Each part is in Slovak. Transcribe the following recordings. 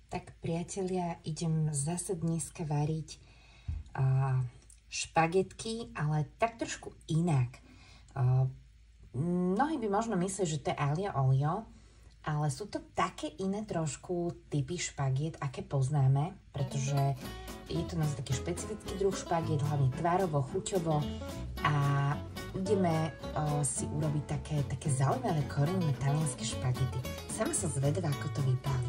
Tak priatelia, idem zase dneska variť špagetky, ale tak trošku inak. Mnohí by možno mysleli, že to je aglio olio, ale sú to také iné trošku typy špagiet, aké poznáme, pretože je to naozaj taký špecifický druh špagiet, hlavne tvarovo, chuťovo, a ideme si urobiť také zaujímavé koreňové talianske špagety. Sama som zvedavá, ako to vypáli.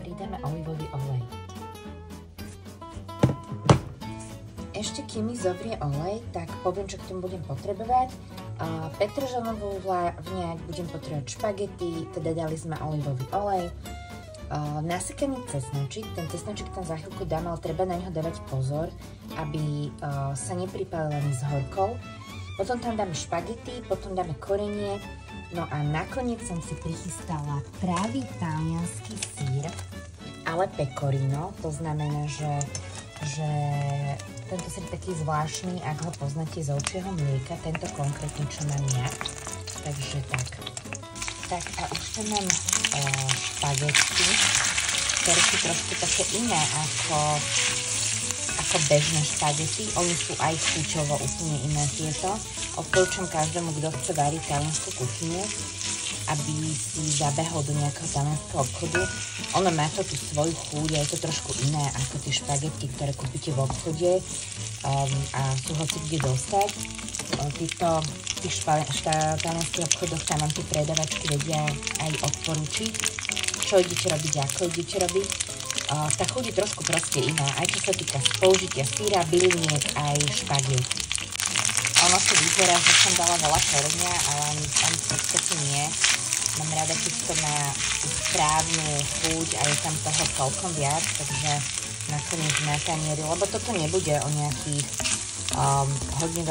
Pridáme olivový olej. Ešte kým mi zovrie olej, tak poviem, čo k tomu budem potrebovať. Petržlenovú vňať, budem potrebovať špagety, teda dali sme olivový olej. Nasekaný cesnačik, ten cesnačik tam za chvíľku dám, ale treba na neho dávať pozor, aby sa nepripálil ani s horkou. Potom tam dáme špagety, potom dáme korenie. No a nakoniec som si prichystala pravý taliansky sír, ale pecorino, to znamená, že tento sír je taký zvláštny, ak ho poznáte z ovčieho mlieka, tento konkrétne, čo mám ja. Takže tak. Tak a už tam mám špagetky, ktoré sú trošku také iné ako bežné špagety. Oni sú aj chuťovo úplne iné tieto. Odporúčam každému, kto chce variť taliansku kuchyňu, aby si zabehol do nejakého talianskeho obchodu. Ono má to tú svoju chuť a je to trošku iné ako tie špagetky, ktoré kúpite v obchode a sú hoci kde dostať. V tých talianských obchodoch tam vám tie predavačky vedia aj odporúčiť, čo idete robiť, ako idete robiť. Tá chuť je trošku proste iná, aj čo sa týka použitia syra, byliniek, aj špagiet. Ono si vyzerá, že som dala veľa korenia, ale ani v podstate nie. Mám rada, keď to má správnu chuť a je tam toho celkom viac, takže nakoniec na tanieri, lebo toto nebude o nejakých hodne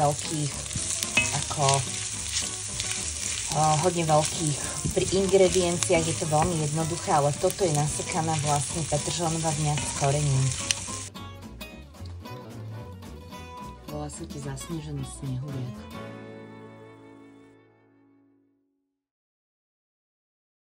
veľkých pri ingredienciách, je to veľmi jednoduché, ale toto je nasekaná vlastne petržlenová vňať s korením. Volá sa to zasnežený snehuriak.